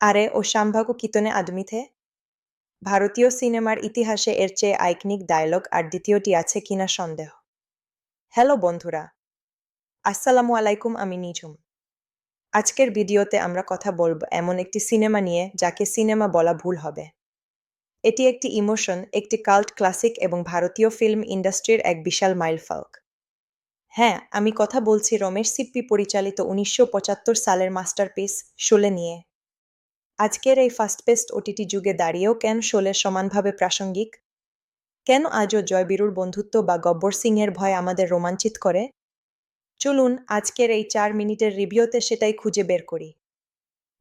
আরে ও সম্ভাব্য কিতনে আদমি থে? ভারতীয় সিনেমার ইতিহাসে এর চেয়ে আইকনিক ডায়লগ আর দ্বিতীয়টি আছে কিনা সন্দেহ। হ্যালো বন্ধুরা, আসসালামু আলাইকুম, আমি নিঝুম। আজকের ভিডিওতে আমরা কথা বলবো এমন একটি সিনেমা নিয়ে যাকে সিনেমা বলা ভুল হবে। এটি একটি ইমোশন, একটি কাল্ট ক্লাসিক এবং ভারতীয় ফিল্ম ইন্ডাস্ট্রির এক বিশাল মাইলফলক। হ্যাঁ, আমি কথা বলছি রমেশ সিপ্পি পরিচালিত ১৯৭৫ সালের মাস্টারপিস শোলে নিয়ে। আজকের এই ফাস্ট পেস্ট ওটিটি যুগে দাঁড়িয়েও কেন শোলে সমানভাবে প্রাসঙ্গিক? কেন আজও জয়বীরুর বন্ধুত্ব বা গব্বর সিংয়ের ভয় আমাদের রোমাঞ্চিত করে? চলুন আজকের এই ৪ মিনিটের রিভিউতে সেটাই খুঁজে বের করি।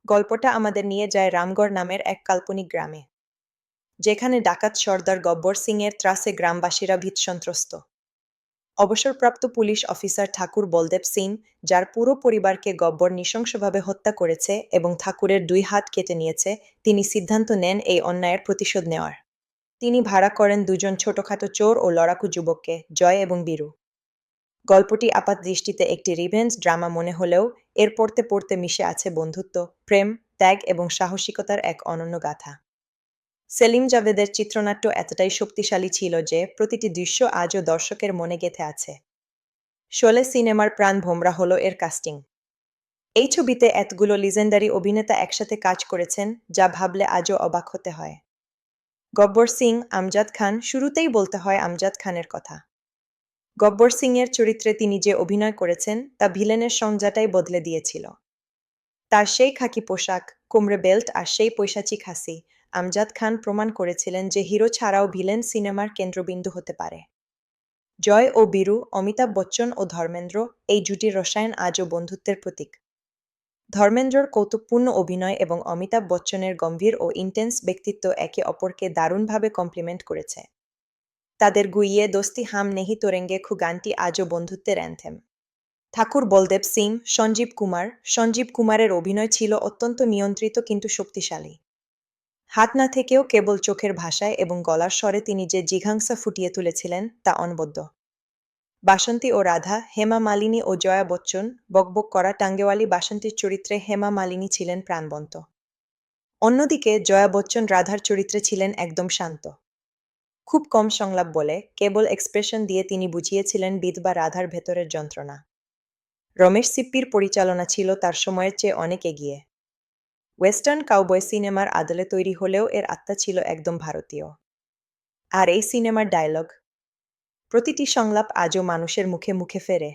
গল্পটা আমাদের নিয়ে যায় রামগড় নামের এক কাল্পনিক গ্রামে, যেখানে ডাকাত সর্দার গব্বর সিংয়ের ত্রাসে গ্রামবাসীরা ভীতসন্ত্রস্ত। অবসরপ্রাপ্ত পুলিশ অফিসার ঠাকুর বলদেব সিং, যার পুরো পরিবারকে গব্বর নৃশংসভাবে হত্যা করেছে এবং ঠাকুরের ২ হাত কেটে নিয়েছে, তিনি সিদ্ধান্ত নেন এই অন্যায়ের প্রতিশোধ নেওয়ার। তিনি ভাড়া করেন দুজন ছোটখাটো চোর ও লড়াকু যুবককে, জয় এবং বীরু। গল্পটি আপাত দৃষ্টিতে একটি রিভেঞ্জ ড্রামা মনে হলেও এর পড়তে পড়তে মিশে আছে বন্ধুত্ব, প্রেম, ত্যাগ এবং সাহসিকতার এক অনন্য গাথা। সেলিম জাভেদের চিত্রনাট্য এতটাই শক্তিশালী ছিল যে প্রতিটি দৃশ্য আজও দর্শকের মনে গেঁথে আছে। শোলে সিনেমার প্রাণ ভোমরা হলো এর কাস্টিং। এই ছবিতে এতগুলো লিজেন্ডারি অভিনেতা একসাথে কাজ করেছেন, যা ভাবলে আজও অবাক হতে হয়। গব্বর সিং, আমজাদ খান, শুরুতেই বলতে হয় আমজাদ খানের কথা। গব্বর সিংয়ের চরিত্রে তিনি যে অভিনয় করেছেন তা ভিলেনের সংজ্ঞাটাই বদলে দিয়েছিল। তার সেই খাকি পোশাক, কোমরে বেল্ট আর সেই পৈশাচিক হাসি, আমজাদ খান প্রমাণ করেছিলেন যে হিরো ছাড়াও ভিলেন সিনেমার কেন্দ্রবিন্দু হতে পারে। জয় ও বীরু, অমিতাভ বচ্চন ও ধর্মেন্দ্র, এই জুটির রসায়ন আজও বন্ধুত্বের প্রতীক। ধর্মেন্দ্রর কৌতুকপূর্ণ অভিনয় এবং অমিতাভ বচ্চনের গম্ভীর ও ইন্টেন্স ব্যক্তিত্ব একে অপরকে দারুণভাবে কমপ্লিমেন্ট করেছে। তাদের গুইয়ে দোস্তি হাম নেহি তোরেঙ্গে খু গানটি আজও বন্ধুত্বের অ্যানথেম। ঠাকুর বলদেব সিং, সঞ্জীব কুমারের অভিনয় ছিল অত্যন্ত নিয়ন্ত্রিত কিন্তু শক্তিশালী। হাত না থেকেও কেবল চোখের ভাষায় এবং গলার স্বরে তিনি যে জিঘাংসা ফুটিয়ে তুলেছিলেন তা অনবদ্য। বাসন্তী ও রাধা, হেমা মালিনী ও জয়া বচ্চন, বকবক করা টাঙ্গেওয়ালি বাসন্তীর চরিত্রে হেমা মালিনী ছিলেন প্রাণবন্ত। অন্যদিকে জয়া বচ্চন রাধার চরিত্রে ছিলেন একদম শান্ত। খুব কম সংলাপ বলে, কেবল এক্সপ্রেশন দিয়ে তিনি বুঝিয়েছিলেন বিধবা রাধার ভেতরের যন্ত্রণা। রমেশ সিপ্পির পরিচালনা ছিল তার সময়ের চেয়ে অনেক এগিয়ে। ওয়েস্টার্ন কাউবয় সিনেমার আদলে তৈরি হলেও এর আত্মা ছিল একদম ভারতীয়। আর এই সিনেমার ডায়লগ, প্রতিটি সংলাপ আজও মানুষের মুখে মুখে ফেরে।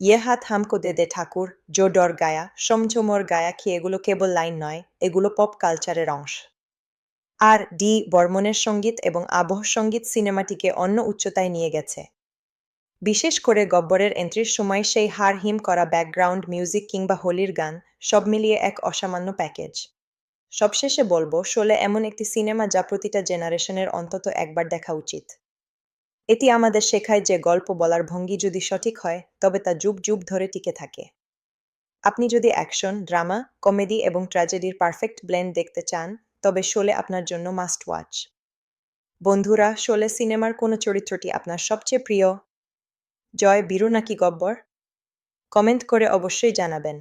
ইয়ে হাত হামকো দে দে ঠাকুর, জো ডর গায়া, সমঝোমর গায়া কি, এগুলো কেবল লাইন নয়, এগুলো পপ কালচারের অংশ। আর ডি বর্মনের সঙ্গীত এবং আবহ সঙ্গীত সিনেমাটিকে অন্য উচ্চতায় নিয়ে গেছে। বিশেষ করে গব্বরের এন্ট্রির সময় সেই হাড় হিম করা ব্যাকগ্রাউন্ড মিউজিক কিংবা হোলির গান, সব মিলিয়ে এক অসামান্য প্যাকেজ। সবশেষে বলবো, শোলে এমন একটি সিনেমা যা প্রতিটা জেনারেশনের অন্তত একবার দেখা উচিত। এটি আমাদের শেখায় যে গল্প বলার ভঙ্গি যদি সঠিক হয় তবে তা যুগ যুগ ধরে টিকে থাকে। আপনি যদি অ্যাকশন, ড্রামা, কমেডি এবং ট্র্যাজেডির পারফেক্ট ব্লেন্ড দেখতে চান, তবে শোলে আপনার জন্য মাস্ট ওয়াচ। বন্ধুরা, শোলে সিনেমার কোন চরিত্রটি আপনার সবচেয়ে প্রিয়? জয়, বীরু নাকি গব্বর? কমেন্ট করে অবশ্যই জানাবেন।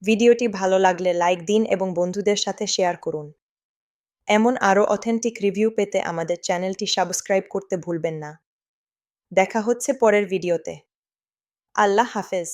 ভিডিওটি ভালো লাগলে লাইক দিন এবং বন্ধুদের সাথে শেয়ার করুন। এমন আরও অথেন্টিক রিভিউ পেতে আমাদের চ্যানেলটি সাবস্ক্রাইব করতে ভুলবেন না। দেখা হচ্ছে পরের ভিডিওতে। আল্লাহ হাফেজ।